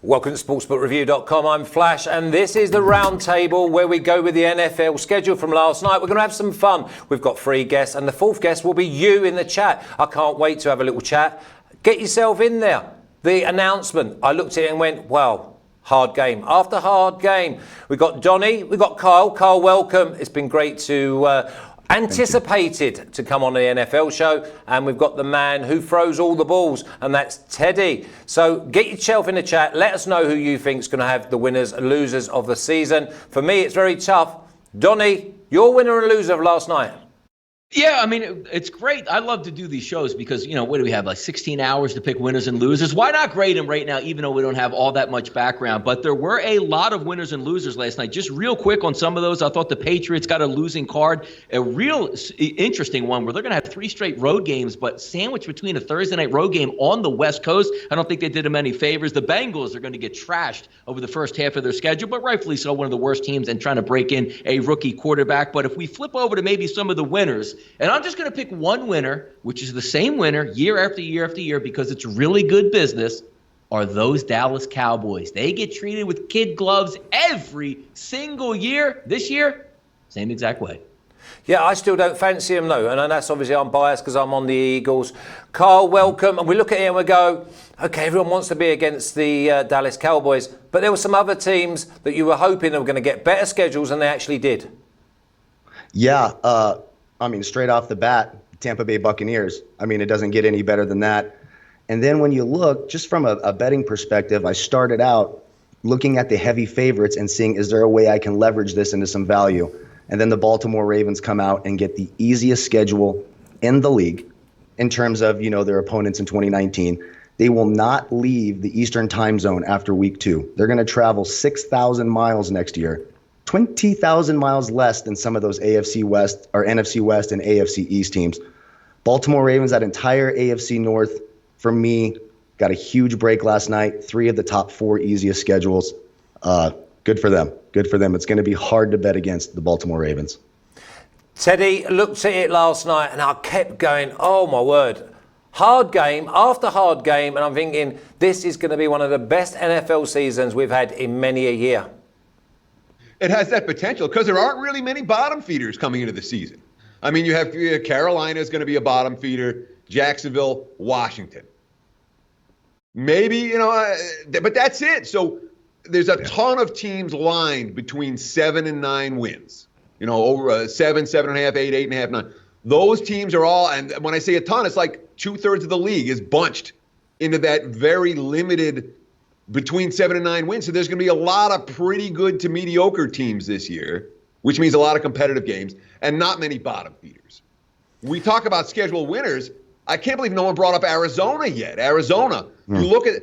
Welcome to sportsbookreview.com. I'm Flash, and this is the round table where we go with the NFL schedule from last night. We're going to have some fun. We've got 3 guests, and the 4th guest will be you in the chat. I can't wait to have a little chat. Get yourself in there. The announcement, I looked at it and went, wow, hard game after hard game. We've got Donny, we've got Kyle. Kyle, welcome. It's been great to... anticipated to come on the NFL show, and we've got the man who throws all the balls, and that's Teddy. So get yourself in the chat. Let us know who you think is going to have the winners and losers of the season. For me, it's very tough. Donny, your winner and loser of last night. Yeah, I mean, it's great. I love to do these shows because, you know, what do we have, like 16 hours to pick winners and losers? Why not grade them right now, even though we don't have all that much background? But there were a lot of winners and losers last night. Just real quick on some of those, I thought the Patriots got a losing card, a real interesting one where they're going to have 3 straight road games, but sandwiched between a Thursday night road game on the West Coast. I don't think they did them any favors. The Bengals are going to get trashed over the first half of their schedule, but rightfully so, one of the worst teams and trying to break in a rookie quarterback. But if we flip over to maybe some of the winners, and I'm just going to pick one winner, which is the same winner year after year after year because it's really good business, are those Dallas Cowboys. They get treated with kid gloves every single year. This year, same exact way. Yeah, I still don't fancy him, though. And that's obviously I'm biased because I'm on the Eagles. Carl, welcome. And we look at it and we go, okay, everyone wants to be against the Dallas Cowboys. But there were some other teams that you were hoping they were going to get better schedules than they actually did. Yeah, I mean, straight off the bat, Tampa Bay Buccaneers. I mean, it doesn't get any better than that. And then when you look, just from a betting perspective, I started out looking at the heavy favorites and seeing, is there a way I can leverage this into some value? And then the Baltimore Ravens come out and get the easiest schedule in the league in terms of, you know, their opponents in 2019. They will not leave the Eastern time zone after week 2. They're going to travel 6,000 miles next year. 20,000 miles less than some of those AFC West or NFC West and AFC East teams. Baltimore Ravens, that entire AFC North, for me, got a huge break last night. 3 of the top 4 easiest schedules. Good for them. Good for them. It's going to be hard to bet against the Baltimore Ravens. Teddy looked at it last night and I kept going, oh my word. Hard game after hard game. And I'm thinking this is going to be one of the best NFL seasons we've had in many a year. It has that potential because there aren't really many bottom feeders coming into the season. I mean, you have Carolina is going to be a bottom feeder, Jacksonville, Washington. Maybe, you know, but that's it. So there's a ton of teams lined between 7 and 9 wins. You know, over 7, 7.5, 8, 8.5, 9. Those teams are all, and when I say a ton, it's like 2/3 of the league is bunched into that very limited between 7 and 9 wins. So there's going to be a lot of pretty good to mediocre teams this year, which means a lot of competitive games and not many bottom feeders. We talk about schedule winners. I can't believe no one brought up Arizona yet. Arizona, you look at,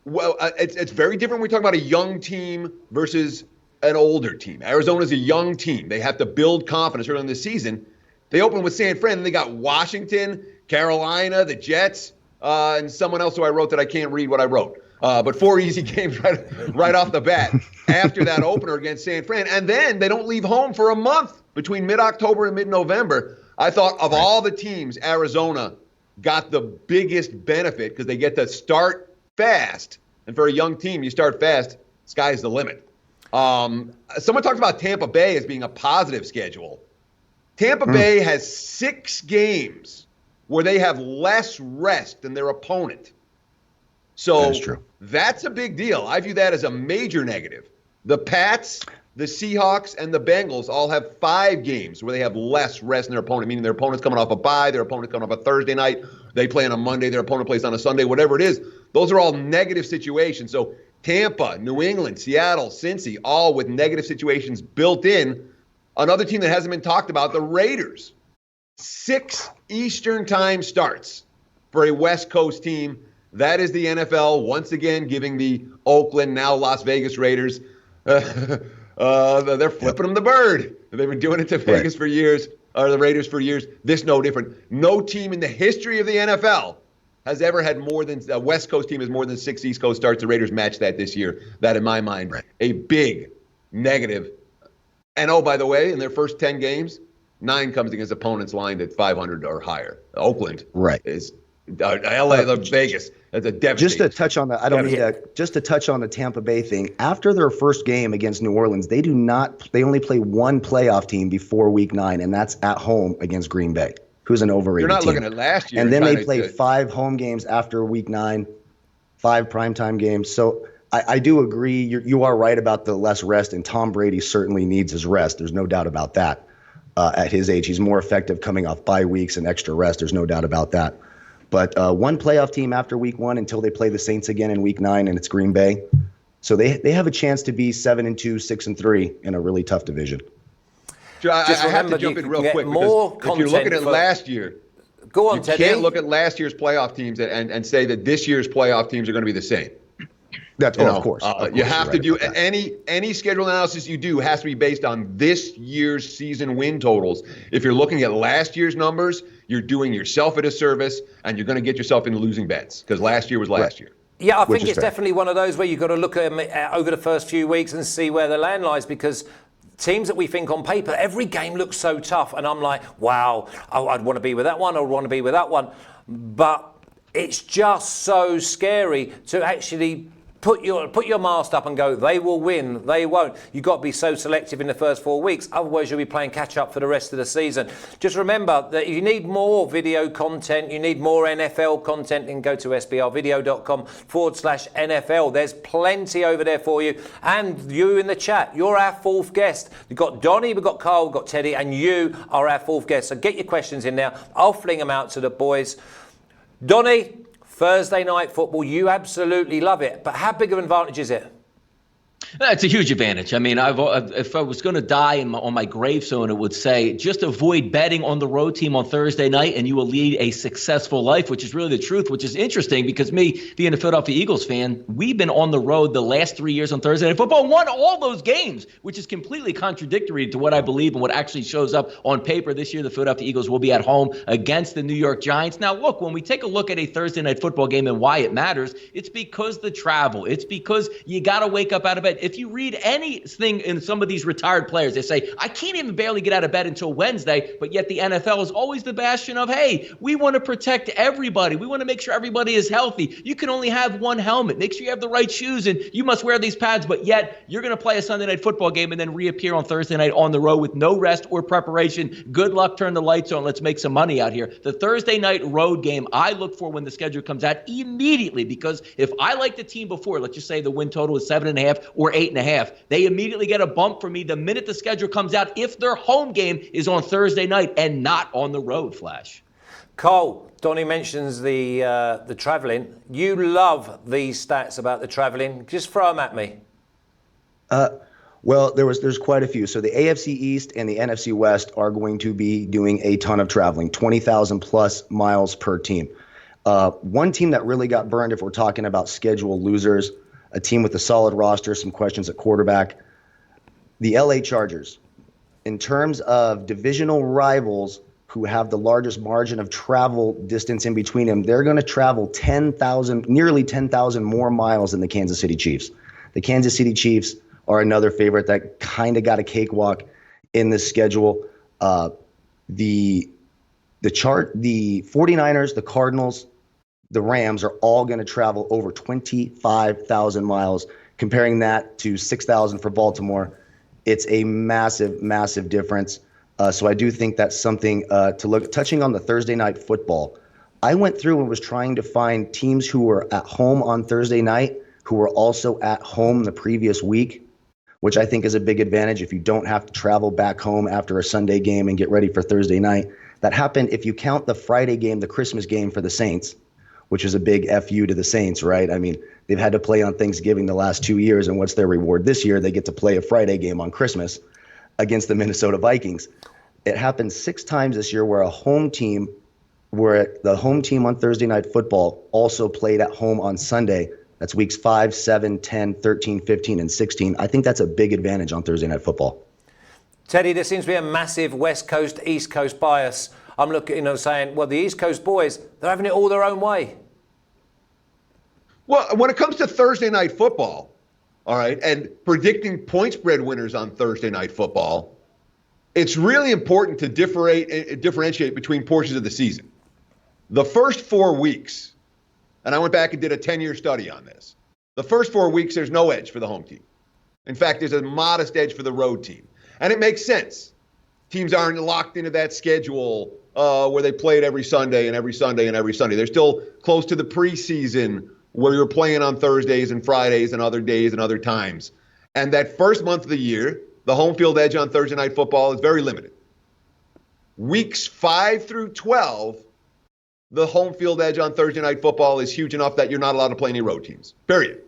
well, it's very different when we talk about a young team versus an older team. Arizona's a young team. They have to build confidence early in the season. They opened with San Fran, and they got Washington, Carolina, the Jets, and someone else who I wrote that I can't read what I wrote. But 4 easy games right off the bat after that opener against San Fran. And then they don't leave home for a month between mid-October and mid-November. I thought of all the teams, Arizona got the biggest benefit because they get to start fast. And for a young team, you start fast, sky's the limit. Someone talked about Tampa Bay as being a positive schedule. Tampa Bay has 6 games where they have less rest than their opponent. So that is true. That's a big deal. I view that as a major negative. The Pats, the Seahawks, and the Bengals all have 5 games where they have less rest than their opponent, meaning their opponent's coming off a bye, their opponent's coming off a Thursday night, they play on a Monday, their opponent plays on a Sunday, whatever it is. Those are all negative situations. So Tampa, New England, Seattle, Cincy, all with negative situations built in. Another team that hasn't been talked about, the Raiders. 6 Eastern time starts for a West Coast team. That is the NFL once again giving the Oakland, now Las Vegas Raiders. They're flipping them the bird. They've been doing it to Vegas for years, or the Raiders for years. This no different. No team in the history of the NFL has ever had more than a West Coast team has more than 6 East Coast starts. The Raiders match that this year. That, in my mind, a big negative. And oh, by the way, in their first 10 games, 9 comes against opponents lined at 500 or higher. Oakland is LA, Vegas. That's a devastating. Just to touch on the, I don't mean to, just to touch on the Tampa Bay thing. After their first game against New Orleans, they only play one playoff team before Week 9, and that's at home against Green Bay, who's an overrated team. You're not looking at last year. And then they play 5 home games after Week 9, 5 primetime games. So I do agree. You are right about the less rest, and Tom Brady certainly needs his rest. There's no doubt about that. At his age, he's more effective coming off bye weeks and extra rest. There's no doubt about that. But one playoff team after Week 1 until they play the Saints again in Week 9, and it's Green Bay. So they have a chance to be 7-2, 6-3 in a really tough division. I have to jump in real quick because if you're looking at last year, go on, Teddy. You can't look at last year's playoff teams and say that this year's playoff teams are going to be the same. That's of course. You have to do any schedule analysis you do has to be based on this year's season win totals. If you're looking at last year's numbers, you're doing yourself a disservice, and you're going to get yourself into losing bets because last year was last year. Yeah, I think it's definitely one of those where you've got to look at them over the first few weeks and see where the land lies, because teams that we think on paper, every game looks so tough, and I'm like, wow, I'd want to be with that one, I would want to be with that one. But it's just so scary to actually put your mast up and go, they will win, they won't. You've got to be so selective in the first 4 weeks, otherwise you'll be playing catch up for the rest of the season. Just remember that if you need more video content, you need more NFL content, then go to sbrvideo.com/NFL. There's plenty over there for you. And you in the chat, you're our 4th guest. We've got Donnie, we've got Carl, we've got Teddy, and you are our 4th guest. So get your questions in now. I'll fling them out to the boys. Donnie, Thursday night football, you absolutely love it. But how big of an advantage is it? It's a huge advantage. I mean, if I was going to die on my gravestone, it would say just avoid betting on the road team on Thursday night and you will lead a successful life, which is really the truth, which is interesting because me, being a Philadelphia Eagles fan, we've been on the road the last 3 years on Thursday Night Football, won all those games, which is completely contradictory to what I believe and what actually shows up on paper. This year, the Philadelphia Eagles will be at home against the New York Giants. Now, look, when we take a look at a Thursday Night Football game and why it matters, it's because the travel. It's because you got to wake up out of bed. If you read anything in some of these retired players, they say, I can't even barely get out of bed until Wednesday, but yet the NFL is always the bastion of, hey, we want to protect everybody. We want to make sure everybody is healthy. You can only have one helmet. Make sure you have the right shoes, and you must wear these pads, but yet you're going to play a Sunday night football game and then reappear on Thursday night on the road with no rest or preparation. Good luck, turn the lights on. Let's make some money out here. The Thursday night road game I look for when the schedule comes out immediately, because if I like the team before, let's just say the win total is 7.5 or 8.5, they immediately get a bump from me the minute the schedule comes out if their home game is on Thursday night and not on the road, Flash. Cole, Donnie mentions the travelling. You love these stats about the travelling. Just throw them at me. Well, there's quite a few. So the AFC East and the NFC West are going to be doing a ton of traveling, 20,000 plus miles per team. One team that really got burned, if we're talking about schedule losers, a team with a solid roster, some questions at quarterback, the LA Chargers. In terms of divisional rivals who have the largest margin of travel distance in between them, they're going to travel nearly 10,000 more miles than the Kansas City Chiefs. The Kansas City Chiefs are another favorite that kind of got a cakewalk in this schedule. The 49ers, the Cardinals, the Rams are all going to travel over 25,000 miles. Comparing that to 6,000 for Baltimore, it's a massive, massive difference. So I do think that's something to look at. Touching on the Thursday night football, I went through and was trying to find teams who were at home on Thursday night who were also at home the previous week, which I think is a big advantage if you don't have to travel back home after a Sunday game and get ready for Thursday night. That happened if you count the Friday game, the Christmas game for the Saints, which is a big FU to the Saints, right? I mean, they've had to play on Thanksgiving the last 2 years, and what's their reward this year? They get to play a Friday game on Christmas against the Minnesota Vikings. It happened 6 times this year where the home team on Thursday Night Football also played at home on Sunday. That's weeks 5, 7, 10, 13, 15, and 16. I think that's a big advantage on Thursday Night Football. Teddy, there seems to be a massive West Coast, East Coast bias. I'm looking, saying, well, the East Coast boys, they're having it all their own way. Well, when it comes to Thursday Night Football, all right, and predicting point spread winners on Thursday Night Football, it's really important to differentiate between portions of the season. The first 4 weeks, and I went back and did a 10-year study on this. The first 4 weeks, there's no edge for the home team. In fact, there's a modest edge for the road team. And it makes sense. Teams aren't locked into that schedule where they play it every Sunday and every Sunday and every Sunday. They're still close to the preseason where you're playing on Thursdays and Fridays and other days and other times. And that first month of the year, the home field edge on Thursday Night Football is very limited. Weeks 5 through 12, the home field edge on Thursday Night Football is huge enough that you're not allowed to play any road teams, period.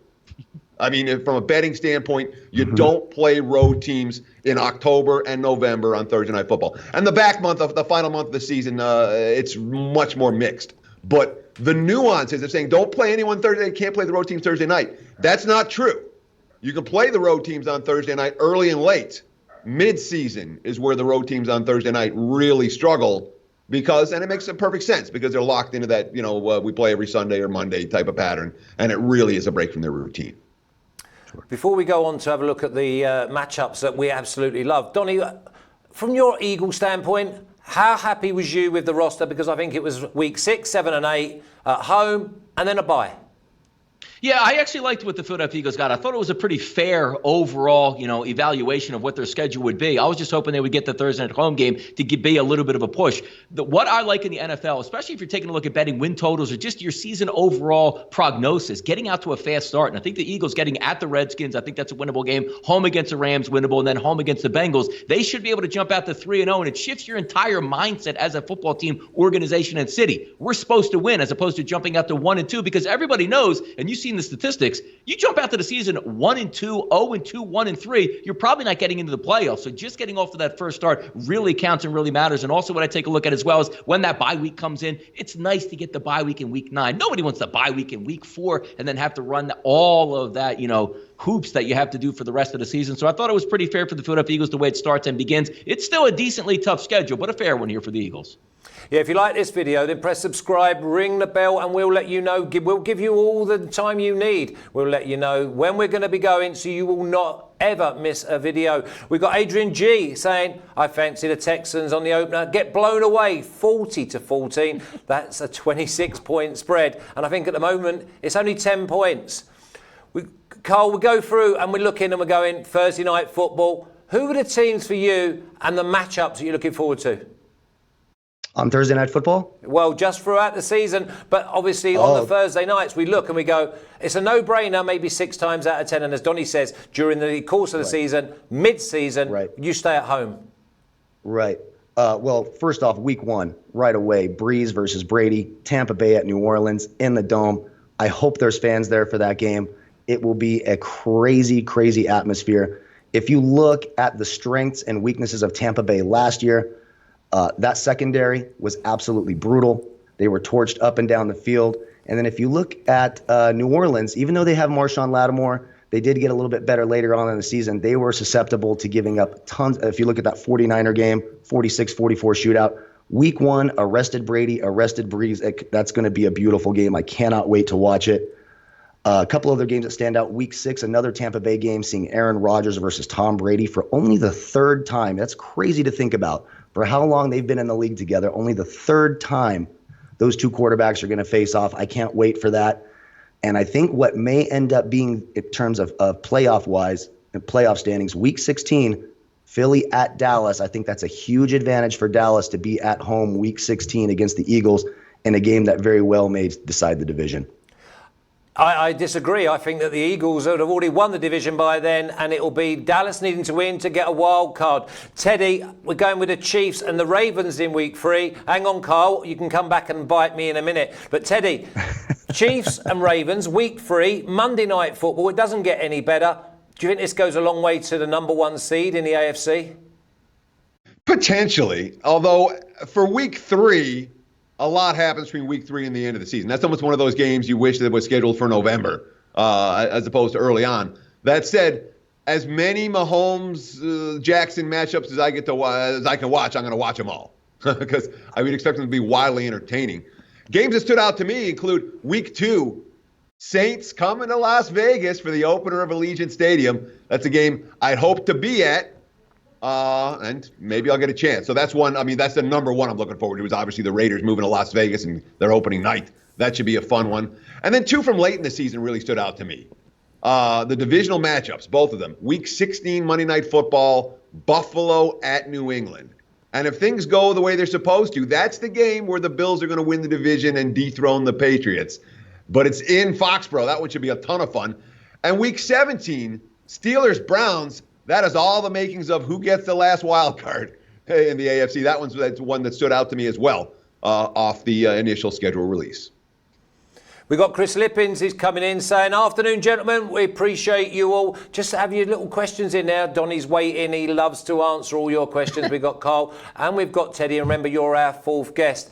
I mean, from a betting standpoint, you don't play road teams in October and November on Thursday Night Football. And the back month of the final month of the season, it's much more mixed. But the nuances of saying don't play anyone Thursday, can't play the road teams Thursday night, that's not true. You can play the road teams on Thursday night early and late. Mid-season is where the road teams on Thursday night really struggle because, and it makes perfect sense because they're locked into that, we play every Sunday or Monday type of pattern, and it really is a break from their routine. Before we go on to have a look at the matchups that we absolutely love, Donny, from your Eagles standpoint, how happy was you with the roster? Because I think it was week 6, 7, and 8 at home, and then a bye. Yeah, I actually liked what the Philadelphia Eagles got. I thought it was a pretty fair overall, evaluation of what their schedule would be. I was just hoping they would get the Thursday night home game to be a little bit of a push. What I like in the NFL, especially if you're taking a look at betting win totals or just your season overall prognosis, getting out to a fast start. And I think the Eagles getting at the Redskins, I think that's a winnable game. Home against the Rams, winnable, and then home against the Bengals. They should be able to jump out to 3-0, and it shifts your entire mindset as a football team, organization, and city. We're supposed to win as opposed to jumping out to 1-2 because everybody knows, and you've seen the statistics, you jump out to the season 1-2, 0-2, 1-3, you're probably not getting into the playoffs. So just getting off to that first start really counts and really matters. And also what I take a look at as well is when that bye week comes in, it's nice to get the bye week in week 9. Nobody wants the bye week in week 4 and then have to run all of that, hoops that you have to do for the rest of the season. So I thought it was pretty fair for the Philadelphia Eagles the way it starts and begins. It's still a decently tough schedule, but a fair one here for the Eagles. Yeah, if you like this video, then press subscribe, ring the bell, and we'll let you know. We'll give you all the time you need. We'll let you know when we're going to be going, so you will not ever miss a video. We've got Adrian G saying, I fancy the Texans on the opener. Get blown away, 40-14. That's a 26-point spread. And I think at the moment, it's only 10 points. Carl, we go through and we're looking and we're going Thursday night football. Who are the teams for you and the matchups that you're looking forward to? On Thursday Night Football? Well, just throughout the season, but obviously on the Thursday nights, we look and we go, it's a no-brainer maybe 6 times out of 10. And as Donny says, during the course of the season, mid-season, you stay at home. Right. Well, first off, week 1, right away, Breeze versus Brady, Tampa Bay at New Orleans in the Dome. I hope there's fans there for that game. It will be a crazy, crazy atmosphere. If you look at the strengths and weaknesses of Tampa Bay last year, that secondary was absolutely brutal. They were torched up and down the field. And then if you look at New Orleans, even though they have Marshawn Lattimore, they did get a little bit better later on in the season. They were susceptible to giving up tons. If you look at that 49er game, 46-44 shootout, week 1, arrested Brady, arrested Breeze. That's going to be a beautiful game. I cannot wait to watch it. A couple other games that stand out. Week 6, another Tampa Bay game, seeing Aaron Rodgers versus Tom Brady for only the 3rd time. That's crazy to think about. For how long they've been in the league together, only the 3rd time those two quarterbacks are going to face off. I can't wait for that. And I think what may end up being, in terms of playoff-wise, playoff standings, Week 16, Philly at Dallas. I think that's a huge advantage for Dallas to be at home Week 16 against the Eagles in a game that very well may decide the division. I disagree. I think that the Eagles would have already won the division by then, and it will be Dallas needing to win to get a wild card. Teddy, we're going with the Chiefs and the Ravens in week 3. Hang on, Carl. You can come back and bite me in a minute. But Teddy, Chiefs and Ravens, week 3, Monday night football. It doesn't get any better. Do you think this goes a long way to the number 1 seed in the AFC? Potentially. Although for week 3, a lot happens between week 3 and the end of the season. That's almost one of those games you wish that was scheduled for November, as opposed to early on. That said, as many Mahomes Jackson matchups as I can watch, I'm going to watch them all because I would expect them to be wildly entertaining. Games that stood out to me include week 2, Saints coming to Las Vegas for the opener of Allegiant Stadium. That's a game I'd hope to be at. and maybe I'll get a chance. So that's one. I mean, that's the number one I'm looking forward to. Is obviously the Raiders moving to Las Vegas and their opening night. That should be a fun one. And then two from late in the season really stood out to me. The divisional matchups, both of them. Week 16 Monday Night Football, Buffalo at New England. And if things go the way they're supposed to, that's the game where the Bills are going to win the division and dethrone the Patriots. But it's in Foxborough. That one should be a ton of fun. And Week 17, Steelers-Browns, that is all the makings of who gets the last wild card in the AFC. That's one that stood out to me as well off the initial schedule release. We got Chris Lippins, he's coming in saying, afternoon, gentlemen, we appreciate you all. Just have your little questions in there. Donny's waiting, he loves to answer all your questions. We've got Carl and we've got Teddy. Remember, you're our fourth guest.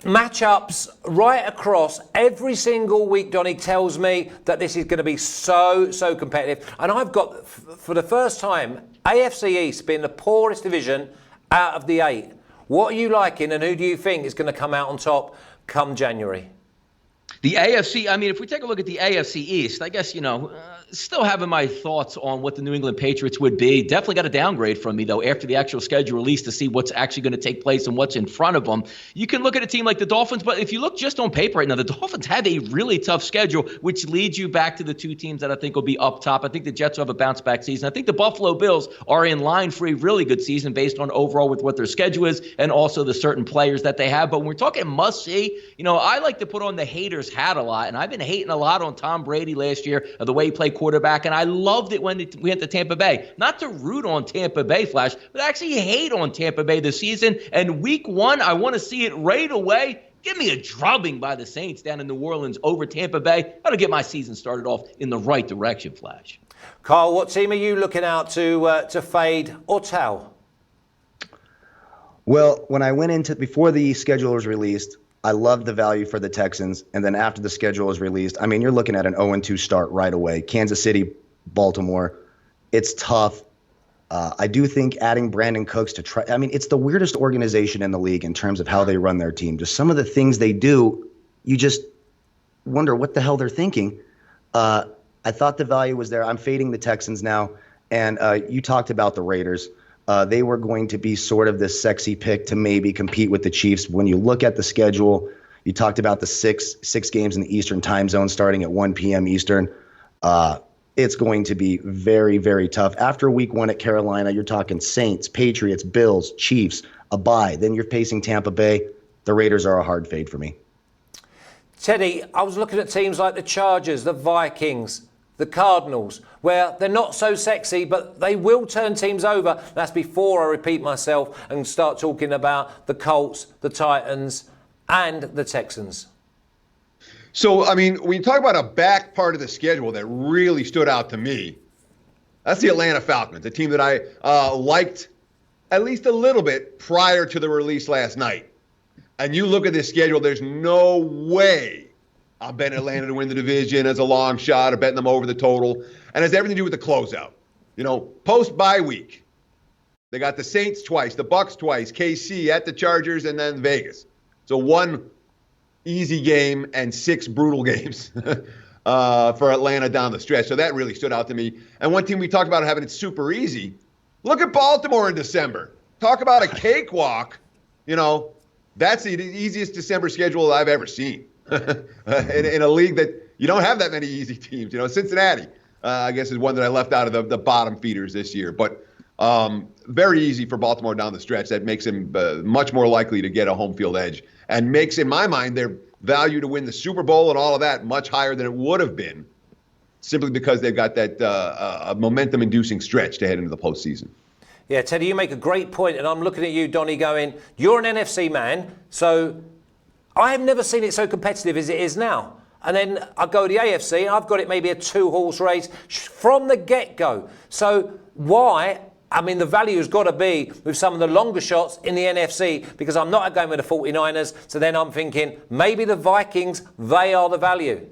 Matchups right across every single week, Donny tells me that this is going to be so competitive. And I've got, for the first time, AFC East being the poorest division out of the 8. What are you liking and who do you think is going to come out on top come January? The AFC, I mean, if we take a look at the AFC East, I guess, still having my thoughts on what the New England Patriots would be. Definitely got a downgrade from me, though, after the actual schedule release to see what's actually going to take place and what's in front of them. You can look at a team like the Dolphins, but if you look just on paper right now, the Dolphins have a really tough schedule, which leads you back to the two teams that I think will be up top. I think the Jets will have a bounce-back season. I think the Buffalo Bills are in line for a really good season based on overall with what their schedule is and also the certain players that they have. But when we're talking must-see, I like to put on the haters hat a lot, and I've been hating a lot on Tom Brady last year of the way he played quarterback, and I loved it when we went to Tampa Bay. Not to root on Tampa Bay, Flash, but actually hate on Tampa Bay this season. And week 1, I want to see it right away. Give me a drubbing by the Saints down in New Orleans over Tampa Bay. That'll get my season started off in the right direction, Flash. Carl, what team are you looking out to fade or towel? Well, when I went into before the schedule was released, I loved the value for the Texans. And then after the schedule was released, I mean, you're looking at an 0-2 start right away. Kansas City, Baltimore, it's tough. I do think adding Brandon Cooks to try, I mean, it's the weirdest organization in the league in terms of how they run their team. Just some of the things they do, you just wonder what the hell they're thinking. I thought the value was there. I'm fading the Texans now. And you talked about the Raiders. They were going to be sort of this sexy pick to maybe compete with the Chiefs. When you look at the schedule, you talked about the six games in the Eastern time zone starting at 1 p.m. Eastern. It's going to be very, very tough. After week 1 at Carolina, you're talking Saints, Patriots, Bills, Chiefs, a bye. Then you're facing Tampa Bay. The Raiders are a hard fade for me. Teddy, I was looking at teams like the Chargers, the Vikings, the Cardinals, where they're not so sexy, but they will turn teams over. That's before I repeat myself and start talking about the Colts, the Titans, and the Texans. So, I mean, when you talk about a back part of the schedule that really stood out to me, that's the Atlanta Falcons, a team that I liked at least a little bit prior to the release last night. And you look at this schedule, there's no way I'm betting Atlanta to win the division as a long shot or betting them over the total. And it has everything to do with the closeout. Post-bye week, they got the Saints twice, the Bucks twice, KC at the Chargers, and then Vegas. So one easy game and 6 brutal games for Atlanta down the stretch. So that really stood out to me. And one team we talked about having it super easy. Look at Baltimore in December. Talk about a cakewalk. That's the easiest December schedule I've ever seen. in a league that you don't have that many easy teams. Cincinnati, I guess, is one that I left out of the bottom feeders this year. But very easy for Baltimore down the stretch. That makes them much more likely to get a home field edge and makes, in my mind, their value to win the Super Bowl and all of that much higher than it would have been simply because they've got that momentum-inducing stretch to head into the postseason. Yeah, Teddy, you make a great point, and I'm looking at you, Donny, going, you're an NFC man, so I've never seen it so competitive as it is now. And then I go to the AFC, and I've got it maybe a 2-horse race from the get-go. So why? I mean, the value has got to be with some of the longer shots in the NFC because I'm not going with the 49ers. So then I'm thinking maybe the Vikings, they are the value.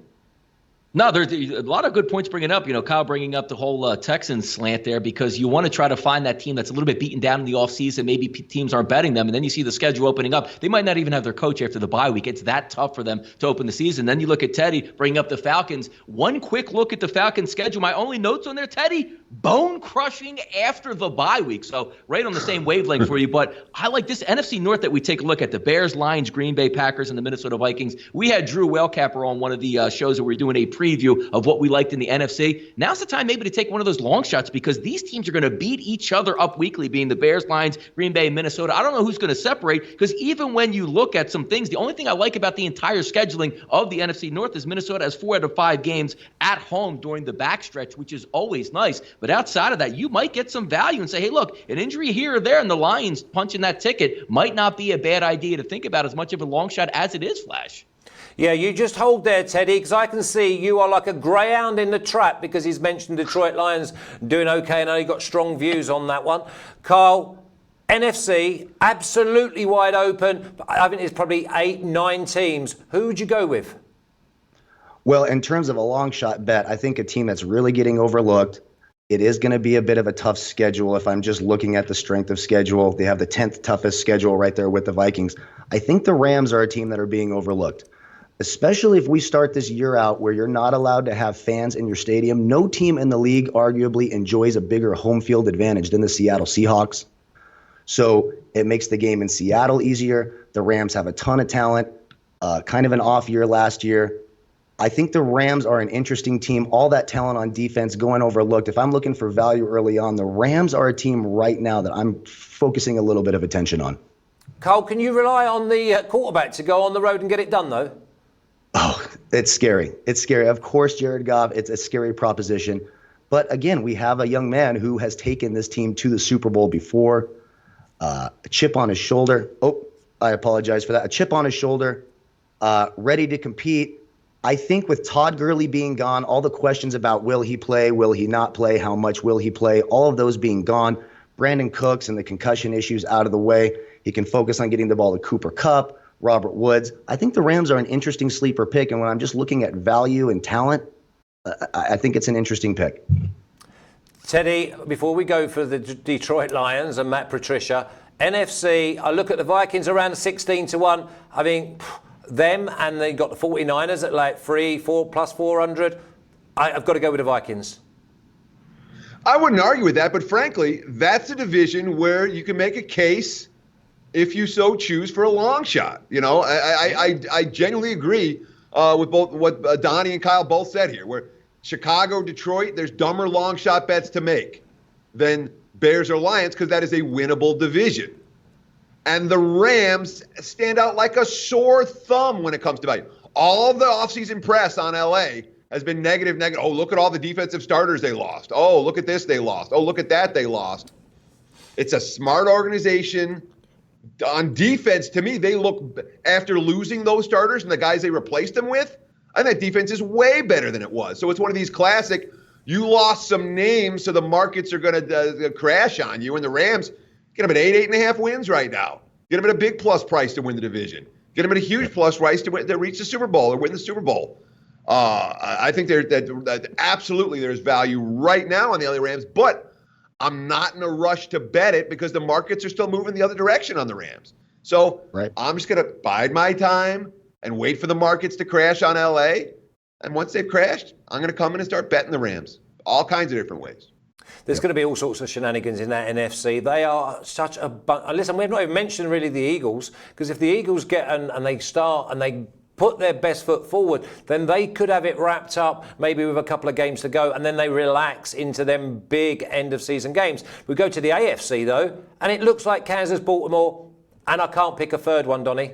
No, there's a lot of good points bringing up. Kyle bringing up the whole Texans slant there because you want to try to find that team that's a little bit beaten down in the offseason. Maybe teams aren't betting them, and then you see the schedule opening up. They might not even have their coach after the bye week. It's that tough for them to open the season. Then you look at Teddy bringing up the Falcons. One quick look at the Falcons schedule. My only notes on there, Teddy, bone crushing after the bye week. So right on the same wavelength for you. But I like this NFC North that we take a look at: the Bears, Lions, Green Bay Packers, and the Minnesota Vikings. We had Drew Wellcapper on one of the shows where we were doing a preview of what we liked in the NFC. Now's the time maybe to take one of those long shots because these teams are going to beat each other up weekly, being the Bears, Lions, Green Bay, Minnesota. I don't know who's going to separate because even when you look at some things, the only thing I like about the entire scheduling of the NFC North is Minnesota has 4 out of 5 games at home during the backstretch, which is always nice. But outside of that, you might get some value and say, hey, look, an injury here or there and the Lions punching that ticket might not be a bad idea to think about as much of a long shot as it is, Flash. Yeah, you just hold there, Teddy, because I can see you are like a greyhound in the trap because he's mentioned Detroit Lions doing okay and only got strong views on that one. Carl, NFC, absolutely wide open. I think there's probably 8, 9 teams. Who would you go with? Well, in terms of a long shot bet, I think a team that's really getting overlooked, it is going to be a bit of a tough schedule if I'm just looking at the strength of schedule. They have the 10th toughest schedule right there with the Vikings. I think the Rams are a team that are being overlooked. Especially if we start this year out where you're not allowed to have fans in your stadium. No team in the league arguably enjoys a bigger home field advantage than the Seattle Seahawks. So it makes the game in Seattle easier. The Rams have a ton of talent, kind of an off year last year. I think the Rams are an interesting team. All that talent on defense going overlooked. If I'm looking for value early on, the Rams are a team right now that I'm focusing a little bit of attention on. Carl, can you rely on the quarterback to go on the road and get it done, though? Oh, it's scary. It's scary. Of course, Jared Goff, it's a scary proposition. But again, we have a young man who has taken this team to the Super Bowl before. A chip on his shoulder. Oh, I apologize for that. A chip on his shoulder, ready to compete. I think with Todd Gurley being gone, all the questions about will he play, will he not play, how much will he play, all of those being gone. Brandon Cooks and the concussion issues out of the way. He can focus on getting the ball to Cooper Kupp, Robert Woods. I think the Rams are an interesting sleeper pick, and when I'm just looking at value and talent, I think it's an interesting pick. Teddy, before we go for the Detroit Lions and Matt Patricia, NFC, I look at the Vikings around 16-1. I mean, them, and they got the 49ers at like 3-4 plus 400. I've got to go with the Vikings. I wouldn't argue with that, but frankly, that's a division where you can make a case if you so choose for a long shot. I genuinely agree with both what Donnie and Kyle both said here, where Chicago, Detroit, there's dumber long shot bets to make than Bears or Lions because that is a winnable division. And the Rams stand out like a sore thumb when it comes to value. All of the offseason press on LA has been negative. Oh, look at all the defensive starters they lost. Oh, look at this they lost. Oh, look at that they lost. It's a smart organization. On defense, to me, they look, after losing those starters and the guys they replaced them with, I think that defense is way better than it was. So it's one of these classic, you lost some names, so the markets are going to crash on you. And the Rams get them at 8.5 wins right now. Get them at a big plus price to win the division. Get them at a huge plus price to reach the Super Bowl or win the Super Bowl. I think that absolutely there's value right now on the LA Rams, but I'm not in a rush to bet it because the markets are still moving the other direction on the Rams. So I'm just going to bide my time and wait for the markets to crash on LA. And once they've crashed, I'm going to come in and start betting the Rams all kinds of different ways. There's going to be all sorts of shenanigans in that NFC. They are such a listen, we've not even mentioned really the Eagles, because if the Eagles get and they start and they put their best foot forward, then they could have it wrapped up maybe with a couple of games to go, and then they relax into them big end of season games. We go to the AFC though, and it looks like Kansas, Baltimore, and I can't pick a third one, Donnie.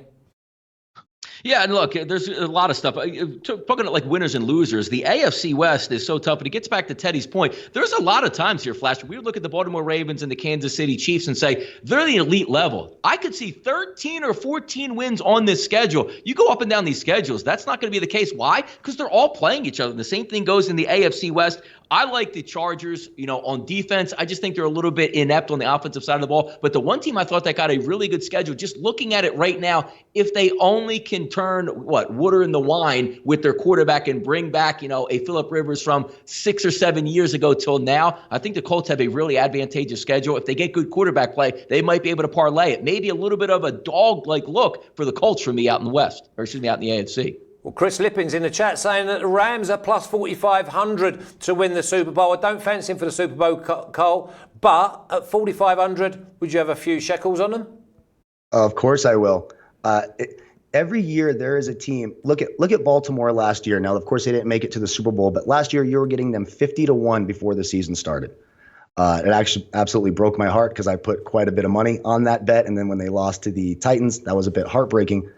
Yeah, and look, there's a lot of stuff. Talking like winners and losers, the AFC West is so tough, but it gets back to Teddy's point. There's a lot of times here, Flash, we would look at the Baltimore Ravens and the Kansas City Chiefs and say, they're the elite level. I could see 13 or 14 wins on this schedule. You go up and down these schedules, that's not going to be the case. Why? Because they're all playing each other. The same thing goes in the AFC West. I like the Chargers, on defense. I just think they're a little bit inept on the offensive side of the ball. But the one team I thought that got a really good schedule, just looking at it right now, if they only can turn water in the wine with their quarterback and bring back, a Phillip Rivers from 6 or 7 years ago till now, I think the Colts have a really advantageous schedule. If they get good quarterback play, they might be able to parlay it. Maybe a little bit of a dog-like look for the Colts for me out in the West, or excuse me, out in the AFC. Well, Chris Lippin's in the chat saying that the Rams are plus 4,500 to win the Super Bowl. I don't fancy him for the Super Bowl, Cole, but at 4,500, would you have a few shekels on them? Of course I will. Every year there is a team. Look at Baltimore last year. Now, of course, they didn't make it to the Super Bowl, but last year you were getting them 50-1 before the season started. It actually absolutely broke my heart because I put quite a bit of money on that bet, and then when they lost to the Titans, that was a bit heartbreaking.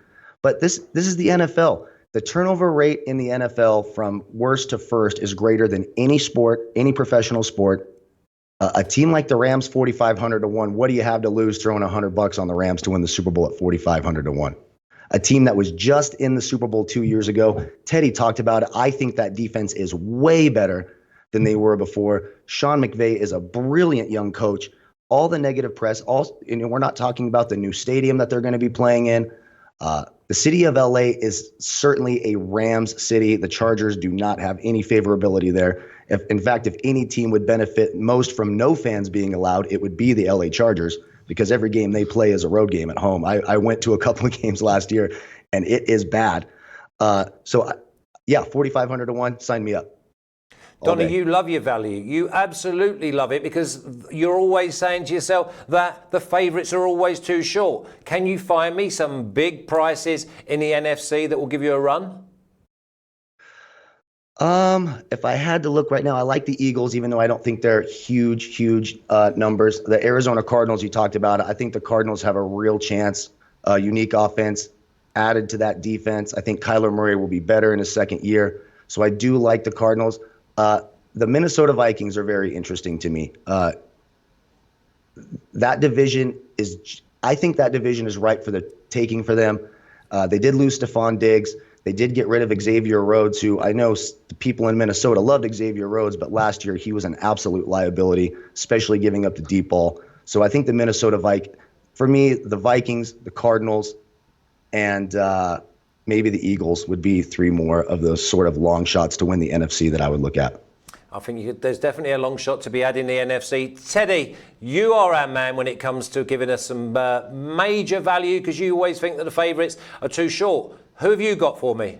But this is the NFL. The turnover rate in the NFL from worst to first is greater than any sport, any professional sport. A team like the Rams, 4,500-1. What do you have to lose throwing $100 on the Rams to win the Super Bowl at 4,500-1? A team that was just in the Super Bowl 2 years ago. Teddy talked about it. I think that defense is way better than they were before. Sean McVay is a brilliant young coach. All the negative press, we're not talking about the new stadium that they're going to be playing in. The city of LA is certainly a Rams city. The Chargers do not have any favorability there. In fact, if any team would benefit most from no fans being allowed, it would be the LA Chargers, because every game they play is a road game at home. I went to a couple of games last year, and it is bad. 4,500-1, sign me up. Donnie, you love your value. You absolutely love it, because you're always saying to yourself that the favourites are always too short. Can you find me some big prices in the NFC that will give you a run? If I had to look right now, I like the Eagles, even though I don't think they're huge numbers. The Arizona Cardinals, you talked about it. I think the Cardinals have a real chance. Unique offense added to that defense. I think Kyler Murray will be better in his second year. So I do like the Cardinals. The Minnesota Vikings are very interesting to me. I think that division is ripe for the taking for them. They did lose Stephon Diggs. They did get rid of Xavier Rhodes, who I know the people in Minnesota loved Xavier Rhodes, but last year he was an absolute liability, especially giving up the deep ball. So I think the for me, the Vikings, the Cardinals, and maybe the Eagles would be three more of those sort of long shots to win the NFC that I would look at. I think there's definitely a long shot to be had in the NFC. Teddy, you are our man when it comes to giving us some major value, because you always think that the favourites are too short. Who have you got for me?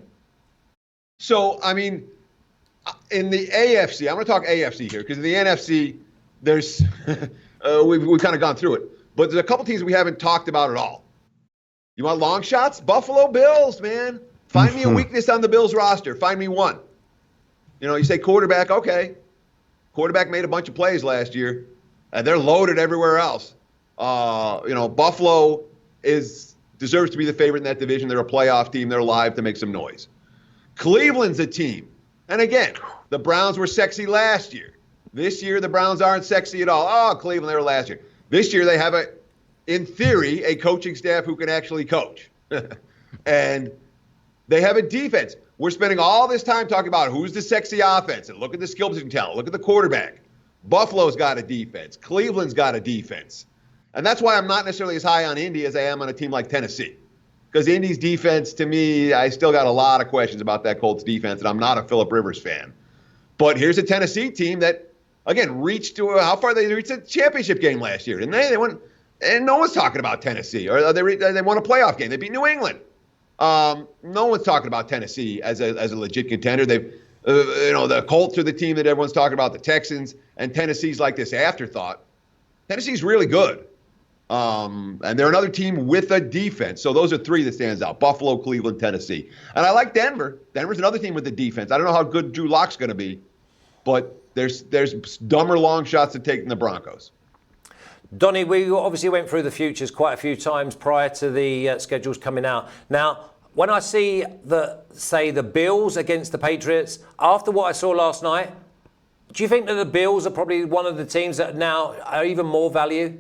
So, I mean, in the AFC, I'm going to talk AFC here, because in the NFC, there's we've kind of gone through it. But there's a couple teams we haven't talked about at all. You want long shots? Buffalo Bills, man. Find me a weakness on the Bills roster. Find me one. You say quarterback, okay. Quarterback made a bunch of plays last year, and they're loaded everywhere else. Buffalo deserves to be the favorite in that division. They're a playoff team. They're live to make some noise. Cleveland's a team. And again, the Browns were sexy last year. This year, the Browns aren't sexy at all. Oh, Cleveland, they were last year. This year, they have, in theory, a coaching staff who can actually coach. And they have a defense. We're spending all this time talking about who's the sexy offense, and look at the skill position talent. Look at the quarterback. Buffalo's got a defense. Cleveland's got a defense. And that's why I'm not necessarily as high on Indy as I am on a team like Tennessee. Because Indy's defense, to me, I still got a lot of questions about that Colts defense, and I'm not a Phillip Rivers fan. But here's a Tennessee team that, again, reached to how far they reached a championship game last year. And they went, and no one's talking about Tennessee. Or they won a playoff game. They beat New England. No one's talking about Tennessee as a legit contender. They've, the Colts are the team that everyone's talking about, the Texans, and Tennessee's like this afterthought. Tennessee's really good. And they're another team with a defense. So those are three that stands out: Buffalo, Cleveland, Tennessee. And I like Denver. Denver's another team with a defense. I don't know how good Drew Lock's going to be, but there's dumber long shots to take than the Broncos. Donnie, we obviously went through the futures quite a few times prior to the schedules coming out. Now, when I see the Bills against the Patriots, after what I saw last night, do you think that the Bills are probably one of the teams that now are even more value?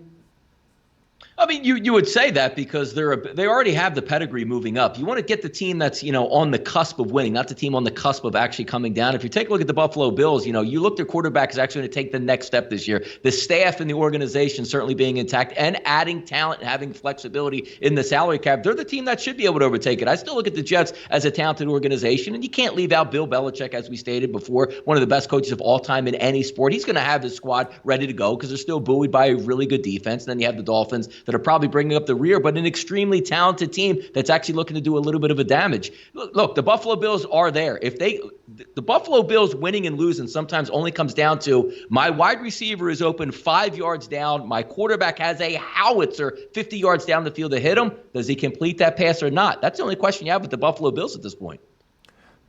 I mean, you would say that because they already have the pedigree moving up. You want to get the team that's, on the cusp of winning, not the team on the cusp of actually coming down. If you take a look at the Buffalo Bills, you look, their quarterback is actually going to take the next step this year. The staff and the organization certainly being intact and adding talent and having flexibility in the salary cap. They're the team that should be able to overtake it. I still look at the Jets as a talented organization, and you can't leave out Bill Belichick, as we stated before, one of the best coaches of all time in any sport. He's going to have his squad ready to go because they're still buoyed by a really good defense. And then you have the Dolphins that are probably bringing up the rear, but an extremely talented team that's actually looking to do a little bit of a damage. Look, the Buffalo Bills are there. The Buffalo Bills winning and losing sometimes only comes down to my wide receiver is open 5 yards down. My quarterback has a howitzer 50 yards down the field to hit him. Does he complete that pass or not? That's the only question you have with the Buffalo Bills at this point.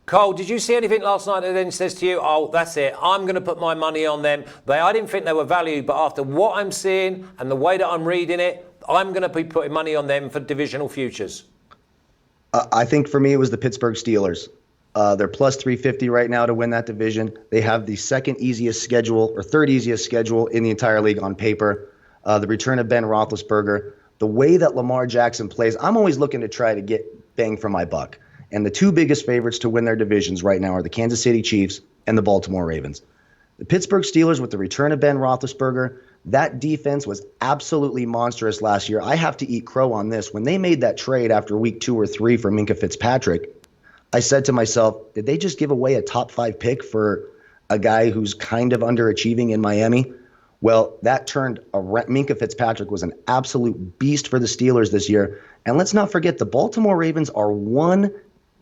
Cole, did you see anything last night that then says to you, oh, that's it, I'm going to put my money on them? I didn't think they were valued, but after what I'm seeing and the way that I'm reading it, I'm going to be putting money on them for divisional futures. I think for me it was the Pittsburgh Steelers. They're plus 350 right now to win that division. They have the second easiest schedule or third easiest schedule in the entire league on paper. The return of Ben Roethlisberger. The way that Lamar Jackson plays, I'm always looking to try to get bang for my buck. And the two biggest favorites to win their divisions right now are the Kansas City Chiefs and the Baltimore Ravens. The Pittsburgh Steelers, with the return of Ben Roethlisberger, that defense was absolutely monstrous last year. I have to eat crow on this. When they made that trade after week 2 or 3 for Minkah Fitzpatrick, I said to myself, did they just give away a top 5 pick for a guy who's kind of underachieving in Miami? Well, that turned around. Minkah Fitzpatrick was an absolute beast for the Steelers this year. And let's not forget, the Baltimore Ravens are one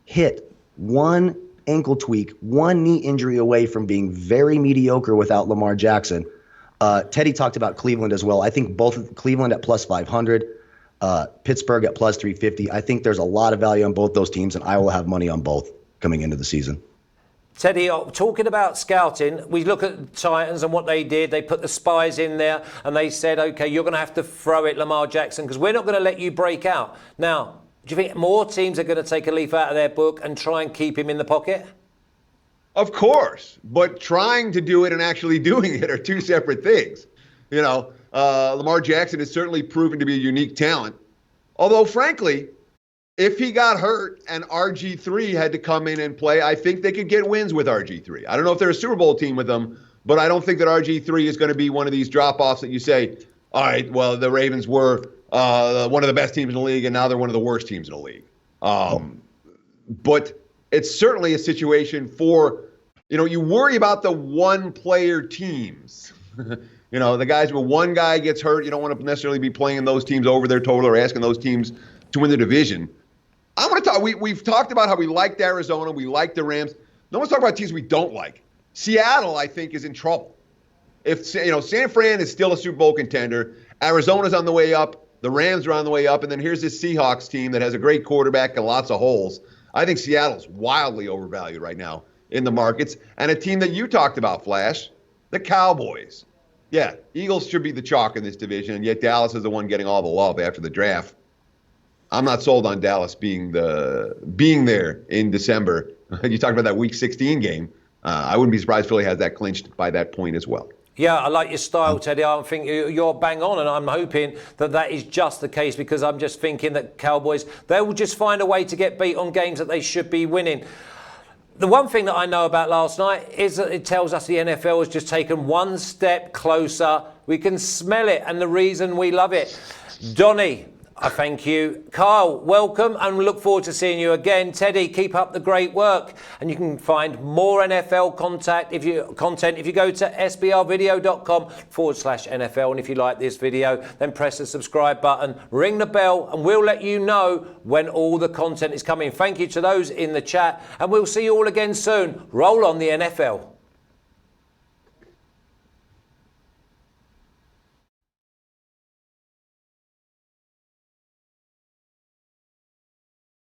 hit, one ankle tweak, one knee injury away from being very mediocre without Lamar Jackson. Teddy talked about Cleveland as well. I think both Cleveland at plus 500, Pittsburgh at plus 350. I think there's a lot of value on both those teams, and I will have money on both coming into the season. Teddy, talking about scouting, we look at the Titans and what they did. They put the spies in there and they said, OK, you're going to have to throw it, Lamar Jackson, because we're not going to let you break out. Now, do you think more teams are going to take a leaf out of their book and try and keep him in the pocket? Of course, but trying to do it and actually doing it are two separate things. Lamar Jackson has certainly proven to be a unique talent. Although, frankly, if he got hurt and RG3 had to come in and play, I think they could get wins with RG3. I don't know if they're a Super Bowl team with them, but I don't think that RG3 is going to be one of these drop-offs that you say, all right, well, the Ravens were one of the best teams in the league, and now they're one of the worst teams in the league. But it's certainly a situation for, you worry about the one-player teams. The guys where one guy gets hurt, you don't want to necessarily be playing those teams over their total or asking those teams to win the division. I want to talk. We've talked about how we liked Arizona, we liked the Rams. No one's talking about teams we don't like. Seattle, I think, is in trouble. If San Fran is still a Super Bowl contender, Arizona's on the way up, the Rams are on the way up, and then here's this Seahawks team that has a great quarterback and lots of holes. I think Seattle's wildly overvalued right now in the markets, and a team that you talked about, Flash, the Cowboys. Yeah, Eagles should be the chalk in this division, and yet Dallas is the one getting all the love after the draft. I'm not sold on Dallas being there in December. You talked about that Week 16 game. I wouldn't be surprised if Philly has that clinched by that point as well. Yeah, I like your style, Teddy. I think you're bang on, and I'm hoping that is just the case, because I'm just thinking that Cowboys, they will just find a way to get beat on games that they should be winning. The one thing that I know about last night is that it tells us the NFL has just taken one step closer. We can smell it, and the reason we love it. Donny, I thank you. Kyle, welcome, and we look forward to seeing you again. Teddy, keep up the great work. And you can find more NFL content if you go to sbrvideo.com/NFL. And if you like this video, then press the subscribe button, ring the bell, and we'll let you know when all the content is coming. Thank you to those in the chat, and we'll see you all again soon. Roll on the NFL.